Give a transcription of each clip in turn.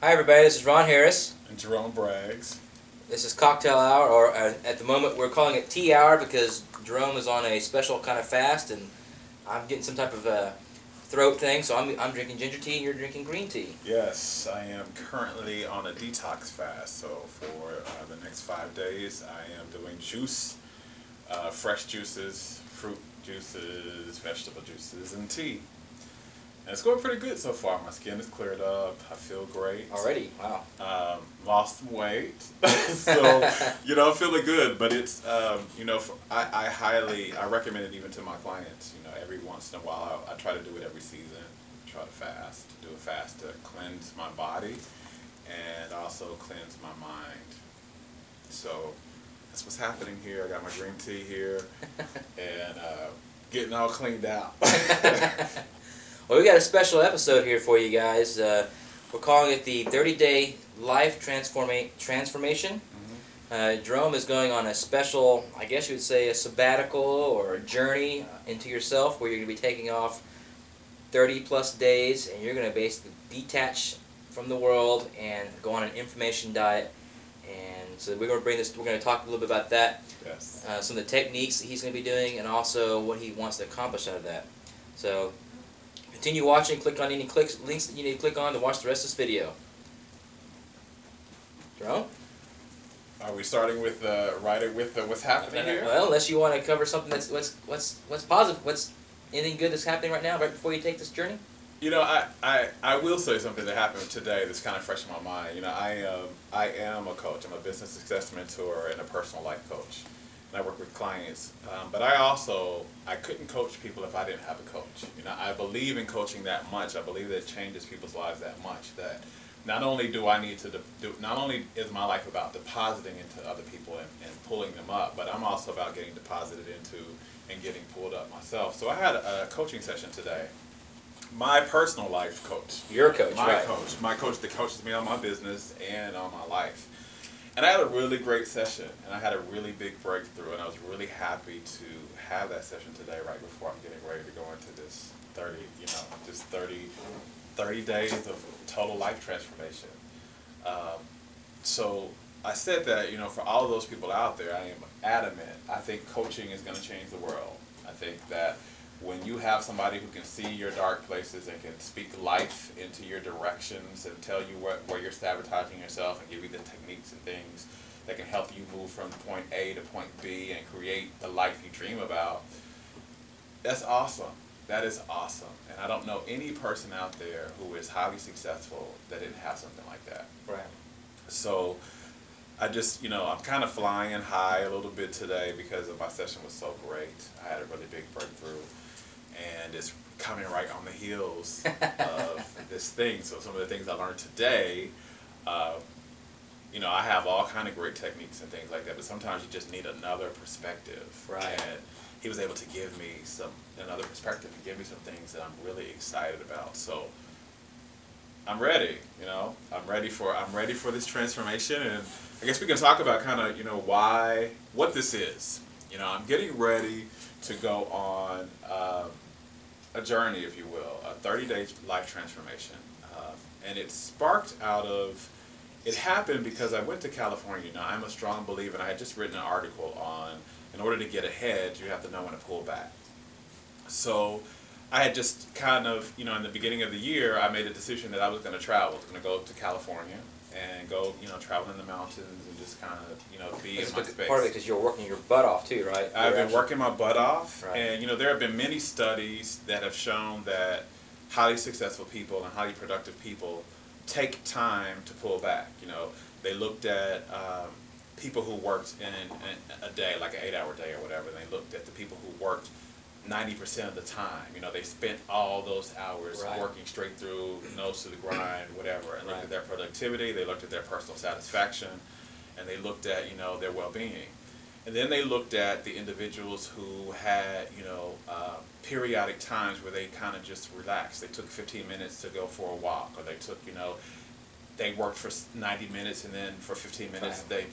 Hi everybody, this is Ron Harris. And Jerome Braggs. This is Cocktail Hour, or at the moment we're calling it Tea Hour because Jerome is on a special kind of fast and I'm getting some type of throat thing, so I'm drinking ginger tea and you're drinking green tea. Yes, I am currently on a detox fast, so for the next 5 days I am doing juice, fresh juices, fruit juices, vegetable juices, and tea. And it's going pretty good so far. My skin is cleared up. I feel great. Already? Wow. Lost some weight. So, I'm feeling good. But it's, I recommend it even to my clients. Every once in a while, I try to do it every season. Try to fast. Do a fast to cleanse my body and also cleanse my mind. So, that's what's happening here. I got my green tea here and getting all cleaned out. Well, we got a special episode here for you guys. We're calling it the 30-Day Life Transformation. Mm-hmm. Jerome is going on a special, I guess you would say, a sabbatical or a journey into yourself where you're going to be taking off 30-plus days and you're going to basically detach from the world and go on an information diet. And so we're going to talk a little bit about that. Yes. Some of the techniques that he's going to be doing and also what he wants to accomplish out of that. So continue watching, click on any links that you need to click on to watch the rest of this video. Jerome? Are we starting with what's happening here? Well, unless you want to cover something that's what's positive, what's anything good that's happening right now, right before you take this journey? I will say something that happened today that's kind of fresh in my mind. I am a coach. I'm a business success mentor and a personal life coach. And I work with clients, but I couldn't coach people if I didn't have a coach. I believe in coaching that much. I believe that it changes people's lives that much. That not only do I need to not only is my life about depositing into other people and pulling them up, but I'm also about getting deposited into and getting pulled up myself. So I had a coaching session today. My personal life coach. Your coach, my right? My coach that coaches me on my business and on my life. And I had a really great session, and I had a really big breakthrough, and I was really happy to have that session today right before I'm getting ready to go into this 30 days of total life transformation. So I said that, for all of those people out there, I am adamant. I think coaching is going to change the world. I think that when you have somebody who can see your dark places and can speak life into your directions and tell you where you're sabotaging yourself and give you the techniques and things that can help you move from point A to point B and create the life you dream about, that's awesome. That is awesome. And I don't know any person out there who is highly successful that didn't have something like that. Right. So I just, I'm kind of flying high a little bit today because my session was so great. I had a really big breakthrough. And it's coming right on the heels of this thing. So some of the things I learned today, I have all kind of great techniques and things like that, but sometimes you just need another perspective. Right. And he was able to give me another perspective and give me some things that I'm really excited about. So I'm ready, I'm ready for this transformation. And I guess we can talk about kind of, what this is. I'm getting ready to go on a journey, if you will, a 30-day life transformation. And it sparked it happened because I went to California. Now, I'm a strong believer, and I had just written an article on, in order to get ahead, you have to know when to pull back. So I had just kind of, in the beginning of the year, I made a decision that I was going to travel. I was going to go to California and go, travel in the mountains and just kind of, be in my space. Part of it because you're working your butt off too, right? I've been working my butt off, right. And there have been many studies that have shown that highly successful people and highly productive people take time to pull back. They looked at people who worked in a day, like an 8-hour day or whatever, and they looked at the people who worked 90% of the time. They spent all those hours right. working straight through, nose to the grind, whatever, and looked right. at their productivity, they looked at their personal satisfaction, and they looked at, their well-being. And then they looked at the individuals who had, periodic times where they kind of just relaxed. They took 15 minutes to go for a walk, or they took, they worked for 90 minutes and then for 15 minutes right.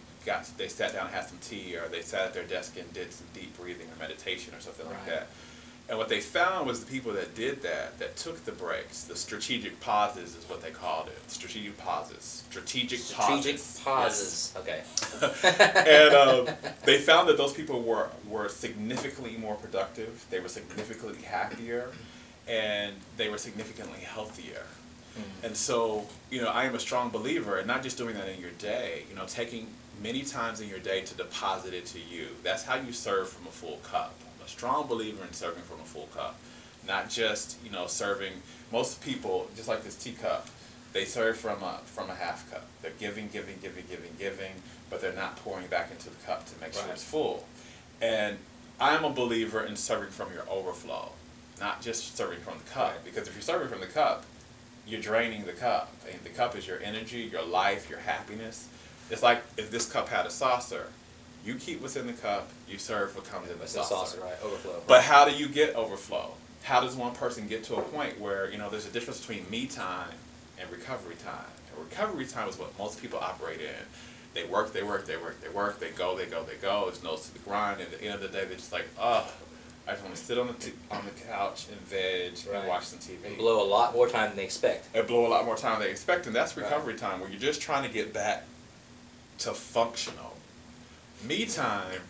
they sat down and had some tea, or they sat at their desk and did some deep breathing or meditation or something right. like that. And what they found was the people that did that, that took the breaks, the strategic pauses is what they called it. Strategic pauses. Strategic pauses. Pauses. Yes. Okay. And they found that those people were significantly more productive, they were significantly happier, and they were significantly healthier. And so, I am a strong believer in not just doing that in your day, taking many times in your day to deposit it to you. That's how you serve from a full cup. I'm a strong believer in serving from a full cup. Not just, serving. Most people, just like this teacup, they serve from a half cup. They're giving, but they're not pouring back into the cup to make sure it's full. And I'm a believer in serving from your overflow, not just serving from the cup. Right. Because if you're serving from the cup, you're draining the cup. And the cup is your energy, your life, your happiness. It's like if this cup had a saucer, you keep what's in the cup, you serve what comes in the saucer. Right, overflow. But how do you get overflow? How does one person get to a point where, there's a difference between me time and recovery time? And recovery time is what most people operate in. They work, they go. It's nose to the grind, and at the end of the day, they're just like, I just want to sit on the couch and veg and watch some TV. And blow a lot more time than they expect. And that's recovery time, where you're just trying to get back to functional. Me time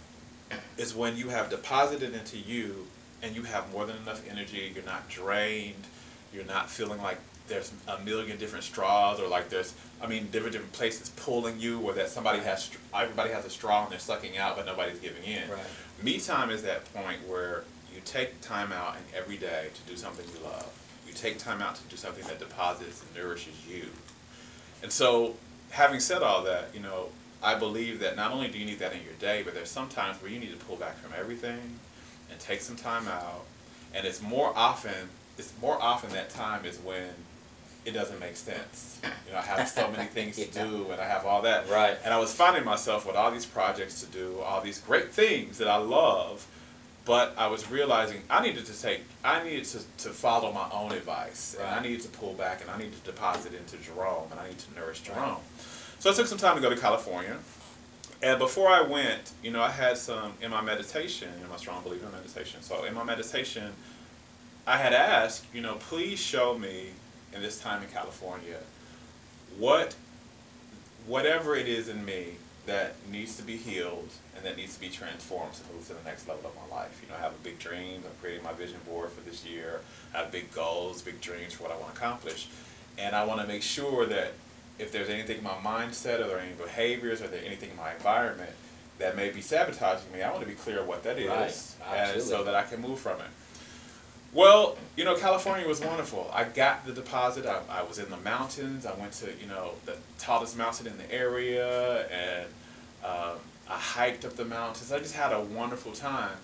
is when you have deposited into you and you have more than enough energy, you're not drained, you're not feeling like there's a million different straws, or like there's, different places pulling you, or that everybody has a straw and they're sucking out but nobody's giving in. Right. Me time is that point where you take time out in every day to do something you love. You take time out to do something that deposits and nourishes you. And so, having said all that, I believe that not only do you need that in your day, but there's some times where you need to pull back from everything and take some time out. And it's more often that time is when it doesn't make sense. I have so many things to do, and I have all that. Right. And I was finding myself with all these projects to do, all these great things that I love, but I was realizing I needed to follow my own advice. Right. And I needed to pull back, and I needed to deposit into Jerome, and I needed to nourish Jerome. Right. So I took some time to go to California. And before I went, I had some, in my meditation, I'm a strong believer in meditation. So in my meditation, I had asked, please show me in this time in California, whatever it is in me that needs to be healed and that needs to be transformed to move to the next level of my life. I have a big dream. I'm creating my vision board for this year. I have big goals, big dreams for what I want to accomplish. And I want to make sure that if there's anything in my mindset, or there are any behaviors, or there anything in my environment that may be sabotaging me, I want to be clear what that is, and so that I can move from it. Well, California was wonderful. I got the deposit. I was in the mountains. I went to, the tallest mountain in the area, and I hiked up the mountains. I just had a wonderful time.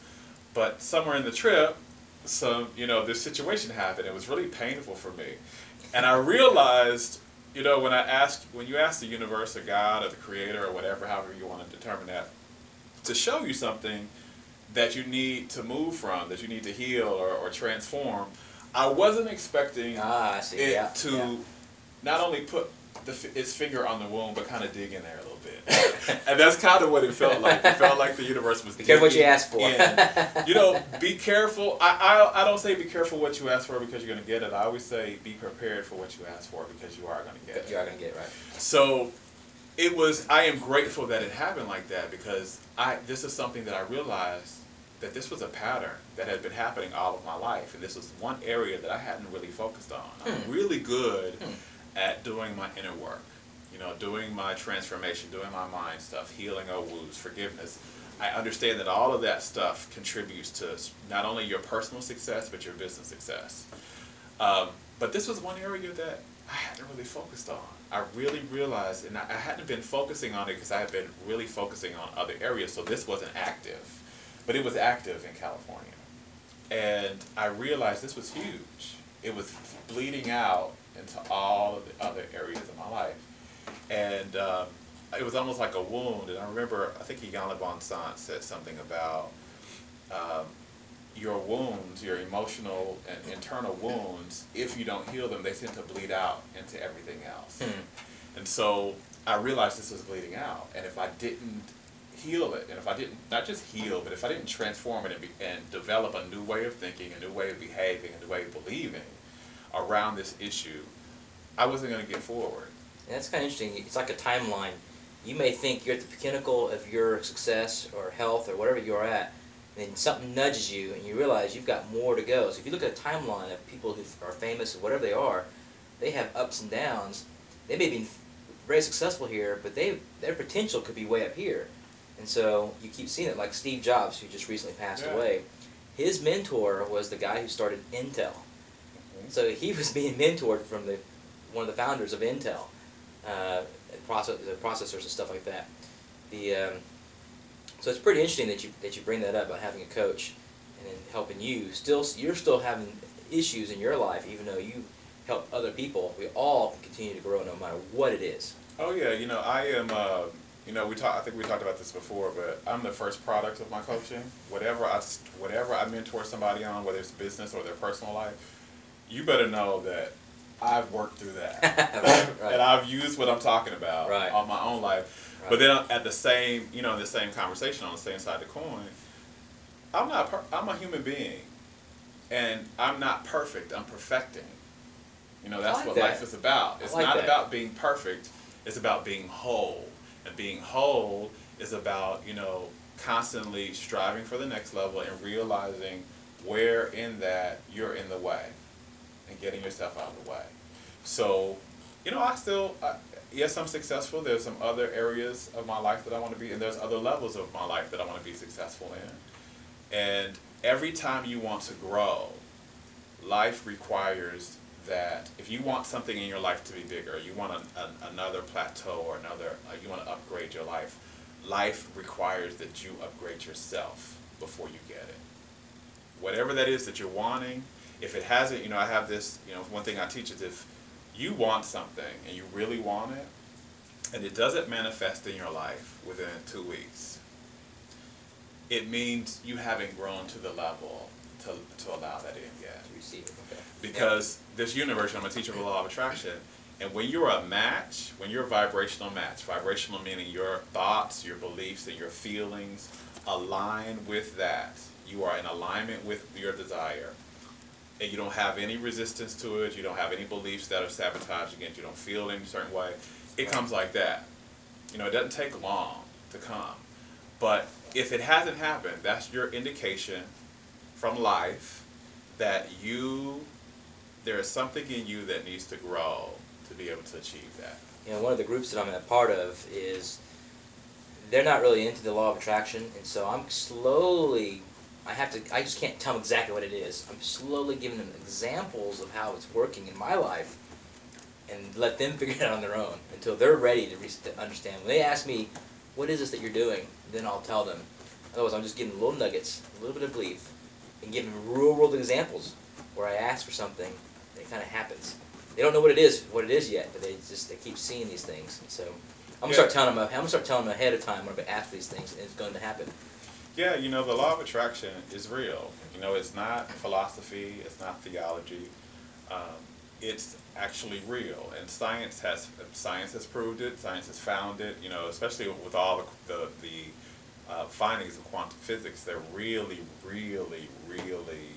But somewhere in the trip, this situation happened. It was really painful for me. And I realized, when you ask the universe or God or the creator or whatever, however you want to determine that, to show you something that you need to move from, that you need to heal or transform, I wasn't expecting it to not only put its finger on the wound, but kind of dig in there a little bit. And that's kind of what it felt like. It felt like the universe was digging in. Be careful what you ask for. Be careful. I don't say be careful what you ask for because you're going to get it. I always say be prepared for what you ask for because you are going to get it. You are going to get it, right. So I am grateful that it happened like that, because this is something that I realized that this was a pattern that had been happening all of my life, and this was one area that I hadn't really focused on. I'm really good at doing my inner work, doing my transformation, doing my mind stuff, healing old wounds, forgiveness. I understand that all of that stuff contributes to not only your personal success, but your business success. But this was one area that I hadn't really focused on. I really realized, and I hadn't been focusing on it because I had been really focusing on other areas, so this wasn't active. But it was active in California. And I realized this was huge. It was bleeding out into all of the other areas of my life. And it was almost like a wound. And I remember, I think Iyanla Bonsan said something about your wounds, your emotional and internal wounds, if you don't heal them, they tend to bleed out into everything else. And so I realized this was bleeding out. And if I didn't heal it, and if I didn't, not just heal, but if I didn't transform it and develop a new way of thinking, a new way of behaving, a new way of believing around this issue, I wasn't going to get forward. And that's kind of interesting. It's like a timeline. You may think you're at the pinnacle of your success or health or whatever you're at, and then something nudges you and you realize you've got more to go. So if you look at a timeline of people who are famous or whatever they have ups and downs. They may be very successful here, but their potential could be way up here. And so you keep seeing it, like Steve Jobs, who just recently passed away. His mentor was the guy who started Intel. So he was being mentored from one of the founders of Intel, the processors and stuff like that. So it's pretty interesting that you bring that up about having a coach and then helping you. You're still having issues in your life, even though you help other people. We all can continue to grow no matter what it is. Oh yeah, I am. I think we talked about this before, but I'm the first product of my coaching. Whatever I mentor somebody on, whether it's business or their personal life, you better know that I've worked through that, right. and I've used what I'm talking about on my own life. Right. But then at the same, in the same conversation on the same side of the coin, I'm a human being, and I'm not perfect. I'm perfecting. That's what life is about. It's not about being perfect. It's about being whole. And being whole is about, constantly striving for the next level and realizing where in that you're in the way and getting yourself out of the way. So, yes, I'm successful. There's some other areas of my life that I want to be, and there's other levels of my life that I want to be successful in. And every time you want to grow, life requires that if you want something in your life to be bigger, you want another plateau or you want to upgrade your life, life requires that you upgrade yourself before you get it. Whatever that is that you're wanting, if it hasn't, I have this, one thing I teach is if you want something and you really want it, and it doesn't manifest in your life within 2 weeks, it means you haven't grown to the level to allow that in yet. To receive it, okay. Because this universe, I'm a teacher of the law of attraction, and when you're a match, when you're a vibrational match, vibrational meaning your thoughts, your beliefs, and your feelings align with that, you are in alignment with your desire, and you don't have any resistance to it, you don't have any beliefs that are sabotaging it, you don't feel in a certain way, it comes like that. It doesn't take long to come. But if it hasn't happened, that's your indication from life that there is something in you that needs to grow to be able to achieve that. One of the groups that I'm a part of is, they're not really into the law of attraction, and so I'm slowly, I just can't tell them exactly what it is. I'm slowly giving them examples of how it's working in my life and let them figure it out on their own until they're ready to understand. When they ask me, what is this that you're doing, then I'll tell them. Otherwise, I'm just giving them little nuggets, a little bit of belief, and giving them real world examples where I ask for something, and it kind of happens. They don't know what it is yet, but they keep seeing these things. And so I'm gonna start telling them ahead of time when I'm gonna ask for these things, and it's going to happen. Yeah, the law of attraction is real. It's not philosophy, it's not theology. It's actually real, and science has proved it. Science has found it. Especially with all the findings of quantum physics, they're really, really, really,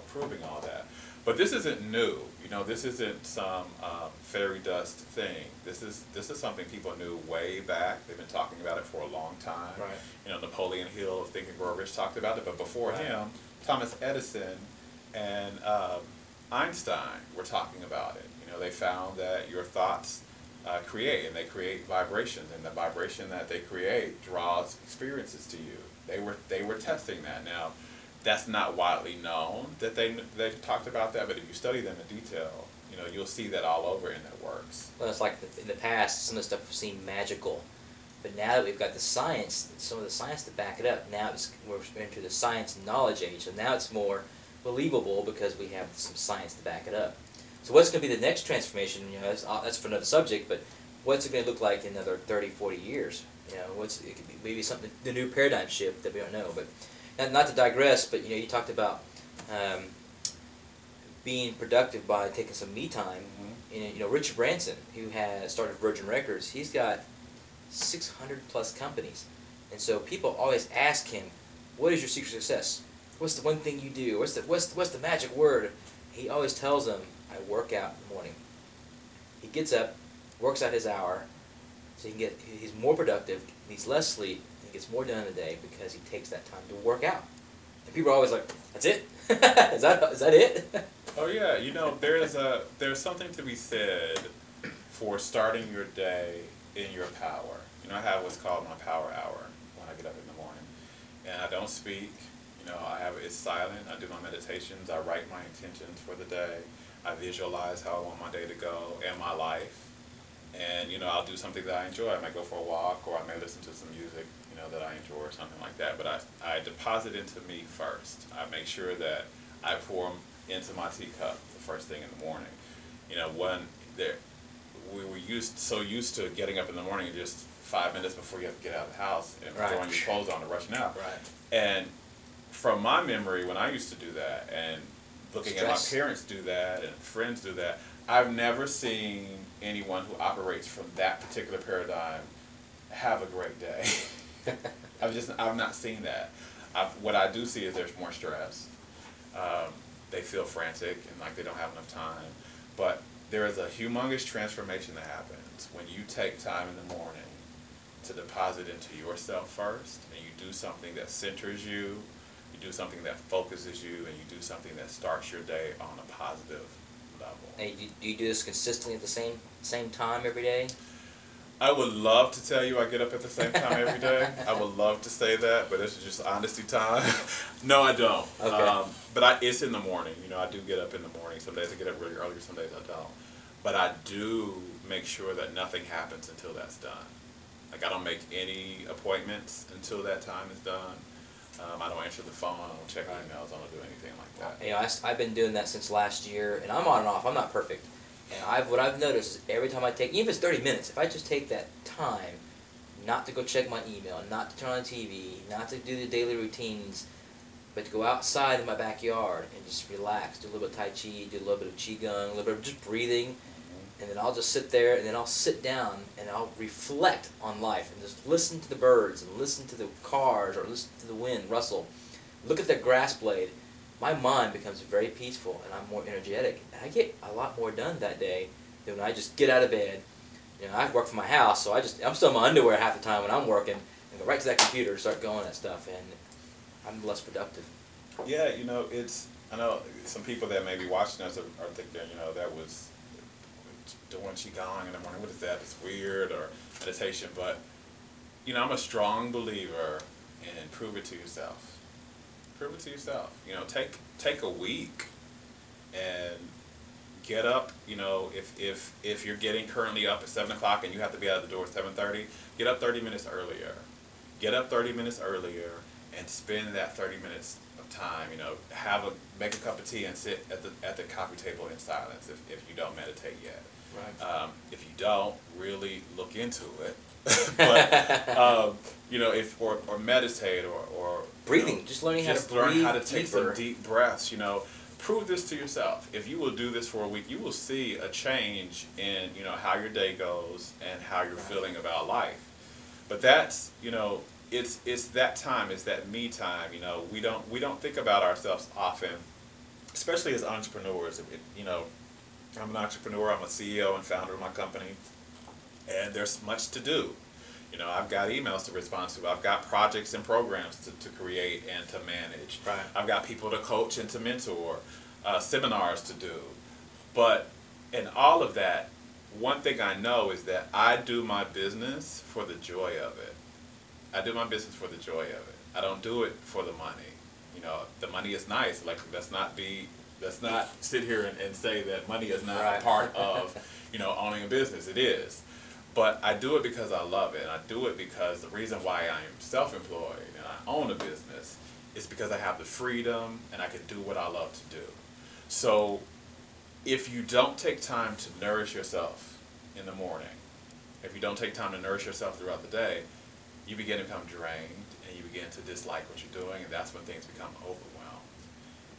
proving all that. But this isn't new. This isn't some fairy dust thing. This is something people knew way back. They've been talking about it for a long time. Right. Napoleon Hill of Think and Grow Rich talked about it, but before him, Thomas Edison and Einstein were talking about it. They found that your thoughts create, and they create vibrations, and the vibration that they create draws experiences to you. They were testing that. Now, that's not widely known that they talked about that, but if you study them in detail, you'll see that all over in their works. Well, it's like in the past, some of the stuff seemed magical, but now that we've got the science, some of the science to back it up, now we're into the science and knowledge age, so now it's more believable because we have some science to back it up. So what's going to be the next transformation? That's for another subject, but what's it going to look like in another 30, 40 years? It could be maybe something, the new paradigm shift that we don't know. But not to digress, but you talked about being productive by taking some me time. Mm-hmm. Richard Branson, who has started Virgin Records, he's got 600 plus companies, And so people always ask him, what is your secret success? What's the one thing you do? What's the magic word? He always tells them, I work out in the morning. He gets up, works out his hour, so he's more productive, needs less sleep, and he gets more done in a day because he takes that time to work out. And people are always like, that's it? is that it? Oh yeah, there's something to be said for starting your day in your power. I have what's called my power hour when I get up in the morning, and I don't speak. It's silent. I do my meditations. I write my intentions for the day. I visualize how I want my day to go and my life. And I'll do something that I enjoy. I might go for a walk, or I may listen to some music, that I enjoy, or something like that. But I deposit into me first. I make sure that I pour them into my teacup the first thing in the morning. When we were so used to getting up in the morning just 5 minutes before you have to get out of the house and Right. throwing your clothes on and rushing out. Right. And from my memory, when I used to do that, and looking at my Stress. parents do that and friends do that, I've never seen anyone who operates from that particular paradigm have a great day. I've not seen that. What I do see is there's more stress. They feel frantic and like they don't have enough time. But there is a humongous transformation that happens when you take time in the morning to deposit into yourself first, and you do something that centers you, you do something that focuses you, and you do something that starts your day on a positive level. Hey, do you do this consistently at the same time every day? I would love to tell you I get up at the same time every day. I would love to say that, but this is just honesty time. No, I don't. Okay. But it's in the morning. I do get up in the morning. Some days I get up really early, some days I don't. But I do make sure that nothing happens until that's done. Like, I don't make any appointments until that time is done. I don't answer the phone. I don't check emails. I don't do anything like that. I've been doing that since last year, and I'm on and off. I'm not perfect. And what I've noticed is every time I take, even if it's 30 minutes, if I just take that time not to go check my email, not to turn on the TV, not to do the daily routines, but to go outside in my backyard and just relax, do a little bit of Tai Chi, do a little bit of Qigong, a little bit of just breathing, and then I'll just sit there, and then I'll sit down, and I'll reflect on life, and just listen to the birds, and listen to the cars, or listen to the wind rustle. Look at the grass blade. My mind becomes very peaceful, and I'm more energetic, and I get a lot more done that day than when I just get out of bed. I work from my house, so I'm still in my underwear half the time when I'm working, and go right to that computer and start going at stuff, and I'm less productive. Yeah, I know some people that may be watching us are thinking, that was doing Qigong in the morning. What is that? It's weird, or meditation. But, I'm a strong believer in prove it to yourself. Prove it to yourself. Take a week and get up. If you're getting currently up at 7 o'clock and you have to be out of the door at 7:30, get up 30 minutes earlier. Get up 30 minutes earlier and spend that 30 minutes of time. Make a cup of tea and sit at the coffee table in silence if you don't meditate yet. Right. If you don't, really look into it. But or meditate or Breathing, just learn how to take some deep breaths. Prove this to yourself. If you will do this for a week, you will see a change in how your day goes and how you're feeling about life. But that's it's that time. It's that me time. We don't think about ourselves often, especially as entrepreneurs. I'm an entrepreneur. I'm a CEO and founder of my company, and there's much to do. I've got emails to respond to. I've got projects and programs to create and to manage. Right. I've got people to coach and to mentor, seminars to do. But in all of that, one thing I know is that I do my business for the joy of it. I do my business for the joy of it. I don't do it for the money. The money is nice. Like, let's not sit here and say that money is not part of, owning a business. It is. But I do it because I love it. And I do it because the reason why I am self-employed and I own a business is because I have the freedom and I can do what I love to do. So if you don't take time to nourish yourself in the morning, if you don't take time to nourish yourself throughout the day, you begin to become drained and you begin to dislike what you're doing, and that's when things become overwhelmed.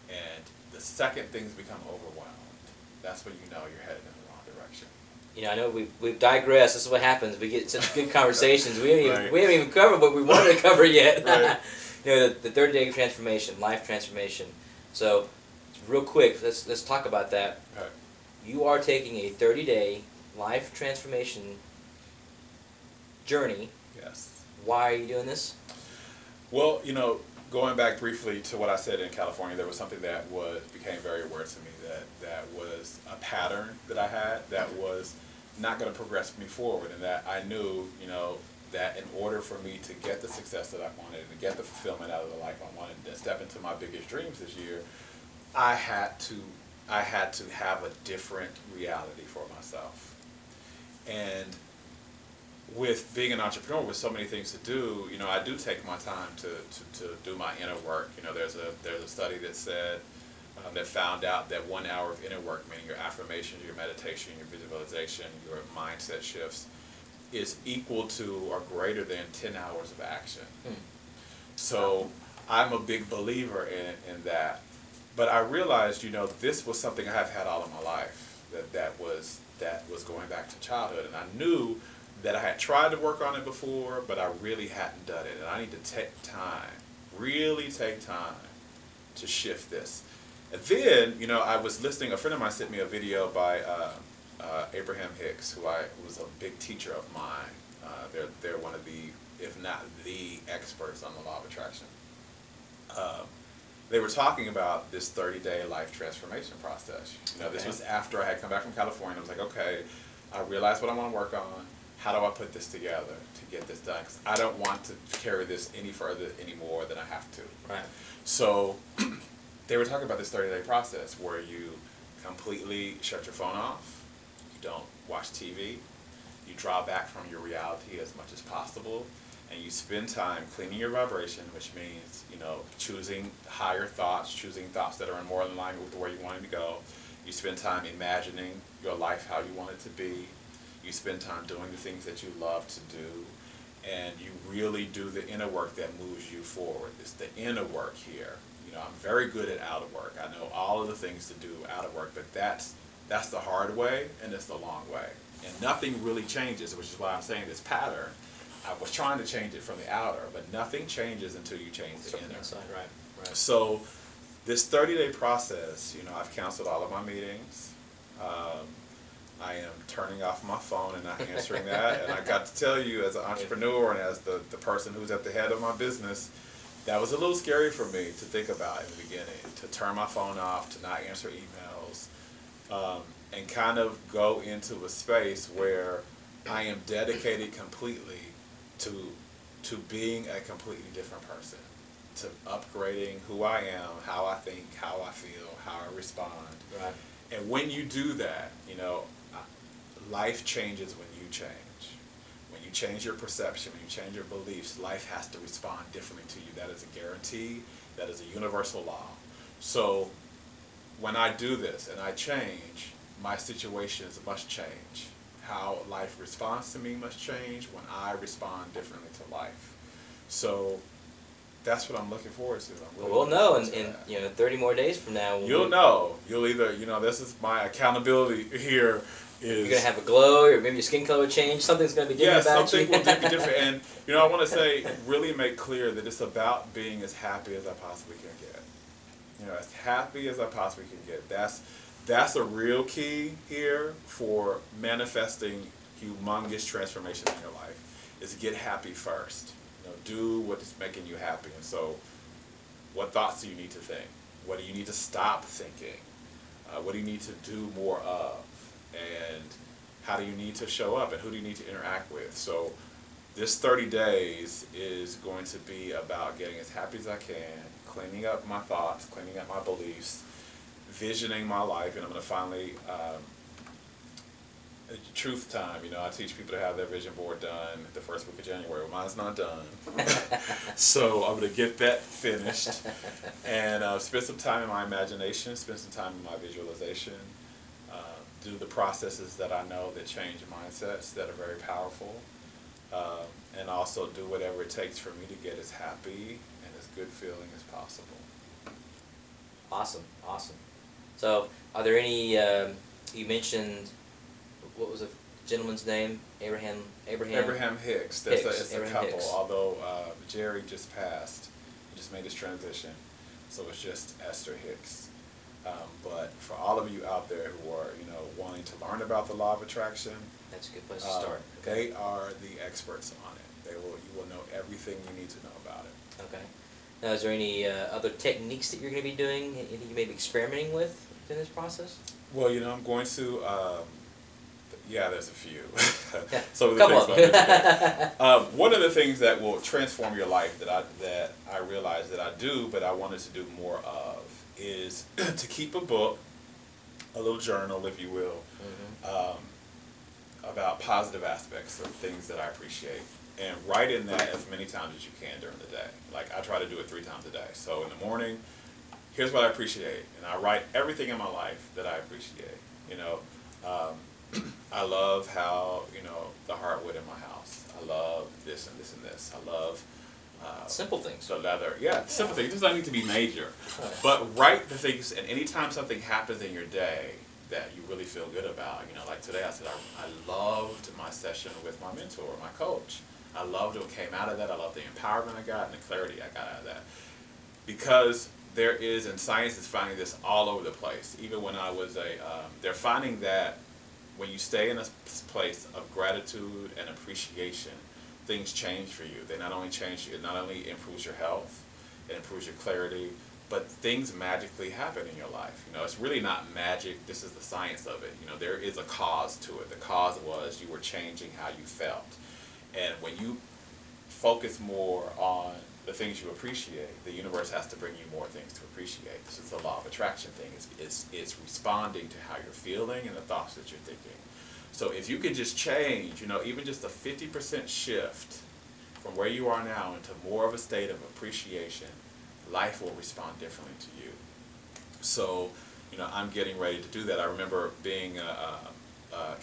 And the second things become overwhelmed, that's when you know you're headed in the wrong direction. I know we've digressed. This is what happens. We get such good conversations. Right. We haven't even covered what we wanted to cover yet. Right. The 30-day transformation, life transformation. So, real quick, let's talk about that. Right. You are taking a 30-day life transformation journey. Yes. Why are you doing this? Well, going back briefly to what I said in California, there was something that became very aware to me that was a pattern that I had that was not going to progress me forward, and that I knew, that in order for me to get the success that I wanted and to get the fulfillment out of the life I wanted and to step into my biggest dreams this year, I had to have a different reality for myself. And with being an entrepreneur with so many things to do, I do take my time to do my inner work. There's a study that said that found out that 1 hour of inner work, meaning your affirmations, your meditation, your visualization, your mindset shifts, is equal to or greater than 10 hours of action. So I'm a big believer in that. But I realized, this was something I have had all of my life. That was going back to childhood, and I knew that I had tried to work on it before, but I really hadn't done it. And I need to take time, really take time to shift this. And then, I was listening, a friend of mine sent me a video by Abraham Hicks, who was a big teacher of mine. They're one of the, if not the experts on the law of attraction. They were talking about this 30-day life transformation process. This was after I had come back from California. I was like, okay, I realized what I want to work on. How do I put this together to get this done? Because I don't want to carry this any further anymore than I have to. Right. So they were talking about this 30-day process where you completely shut your phone off, you don't watch TV, you draw back from your reality as much as possible, and you spend time cleaning your vibration, which means, choosing higher thoughts, choosing thoughts that are more in line with where you want to go. You spend time imagining your life how you want it to be. You spend time doing the things that you love to do, and you really do the inner work that moves you forward. It's the inner work here. I'm very good at outer work. I know all of the things to do outer work, but that's the hard way, and it's the long way. And nothing really changes, which is why I'm saying this pattern. I was trying to change it from the outer, but nothing changes until you change the inner. Inside, right. So this 30-day process, I've canceled all of my meetings. I am turning off my phone and not answering that. And I got to tell you, as an entrepreneur and as the person who's at the head of my business, that was a little scary for me to think about in the beginning, to turn my phone off, to not answer emails, and kind of go into a space where I am dedicated completely to being a completely different person, to upgrading who I am, how I think, how I feel, how I respond. Right. And when you do that, life changes when you change. When you change your perception, when you change your beliefs, life has to respond differently to you. That is a guarantee. That is a universal law. So when I do this and I change, my situations must change. How life responds to me must change when I respond differently to life. So that's what I'm looking forward to. We'll know in 30 more days from now. You'll know. You'll either, this is my accountability here. You're going to have a glow, or maybe your skin color will change. Something's going to be different about you. Yeah, something will be different. And, I want to say, really make clear that it's about being as happy as I possibly can get. As happy as I possibly can get. That's a real key here for manifesting humongous transformation in your life, is to get happy first. Do what is making you happy. And so, what thoughts do you need to think? What do you need to stop thinking? What do you need to do more of? And how do you need to show up? And who do you need to interact with? So, this 30 days is going to be about getting as happy as I can, cleaning up my thoughts, cleaning up my beliefs, visioning my life, and I'm going to finally, truth time, I teach people to have their vision board done the first week of January. Well, mine's not done. So I'm going to get that finished and spend some time in my imagination, spend some time in my visualization, do the processes that I know that change mindsets that are very powerful, and also do whatever it takes for me to get as happy and as good feeling as possible. Awesome. So are there any, you mentioned what was the gentleman's name? Abraham. Abraham Hicks. It's a couple. Hicks. Although Jerry just passed, he just made his transition, so it's just Esther Hicks. But for all of you out there who are, wanting to learn about the law of attraction, that's a good place to start. They are the experts on it. You will know everything you need to know about it. Okay. Now, is there any other techniques that you're going to be doing? Anything you may be experimenting with in this process? Well, I'm going to. Yeah, there's a few. Yeah. Some of the things. One of the things that will transform your life that I realized that I do, but I wanted to do more of, is to keep a book, a little journal, if you will, about positive aspects of things that I appreciate, and write in that as many times as you can during the day. Like, I try to do it 3 times a day. So in the morning, here's what I appreciate, and I write everything in my life that I appreciate. I love how, the hardwood in my house. I love this and this and this. I love simple things. the leather. Yeah, simple things. It doesn't need to be major. But write the things, and anytime something happens in your day that you really feel good about, like today I said I loved my session with my mentor, my coach. I loved what came out of that. I loved the empowerment I got and the clarity I got out of that. Because there is, and science is finding this all over the place. Even when I was they're finding that when you stay in a place of gratitude and appreciation, things change for you. They not only change you, it not only improves your health, it improves your clarity, but things magically happen in your life. It's really not magic. This is the science of it. There is a cause to it. The cause was you were changing how you felt. And when you focus more on the things you appreciate, the universe has to bring you more things to appreciate. This is the law of attraction thing. It's responding to how you're feeling and the thoughts that you're thinking. So if you could just change, even just a 50% shift from where you are now into more of a state of appreciation, life will respond differently to you. So, I'm getting ready to do that. I remember being a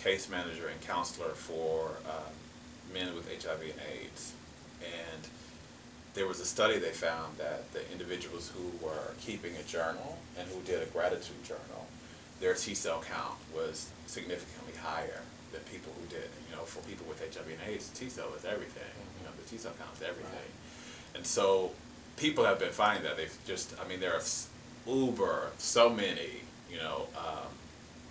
case manager and counselor for men with HIV and AIDS. And there was a study they found that the individuals who were keeping a journal and who did a gratitude journal, their T-cell count was significantly higher than people who did. For people with HIV and AIDS, T-cell is everything. The T-cell count is everything. Right. And so people have been finding that. There are so many,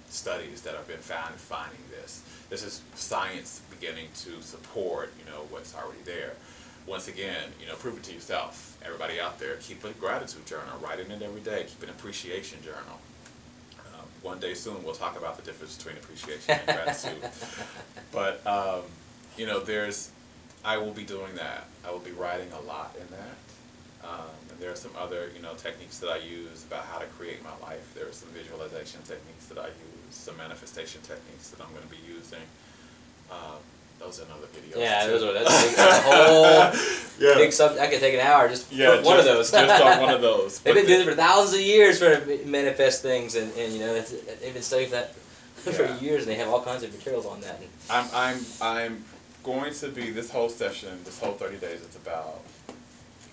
studies that have been finding this. This is science beginning to support, what's already there. Once again, prove it to yourself. Everybody out there, keep a gratitude journal. Write in it every day. Keep an appreciation journal. One day soon, we'll talk about the difference between appreciation and gratitude. But, I will be doing that. I will be writing a lot in that. And there are some other, techniques that I use about how to create my life. There are some visualization techniques that I use, some manifestation techniques that I'm going to be using. Those are another videos. Yeah, that's a whole big subject. I could take an hour just one of those. Just on one of those. They've been doing it for thousands of years trying to manifest things, and they've been studying that for years, and they have all kinds of materials on that. I'm going to be, this whole session, this whole 30 days, it's about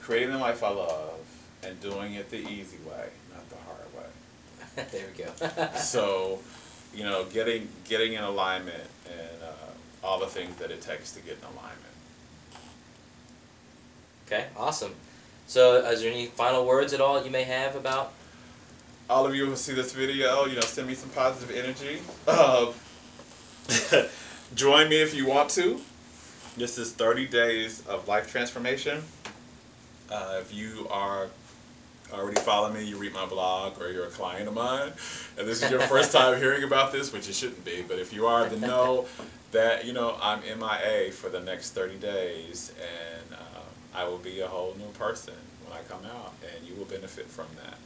creating the life I love and doing it the easy way, not the hard way. There we go. So, getting in alignment and all the things that it takes to get in alignment. Okay, awesome. So, is there any final words at all you may have about? All of you who see this video, send me some positive energy. Join me if you want to. This is 30 days of life transformation. If you are already following me, you read my blog, or you're a client of mine, and this is your first time hearing about this, which it shouldn't be, but if you are, then know that, I'm MIA for the next 30 days, and I will be a whole new person when I come out, and you will benefit from that.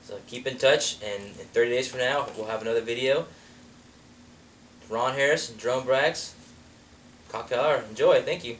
So keep in touch, and in 30 days from now, we'll have another video. Ron Harris and Jerome Braggs. Cocktail hour. Enjoy. Thank you.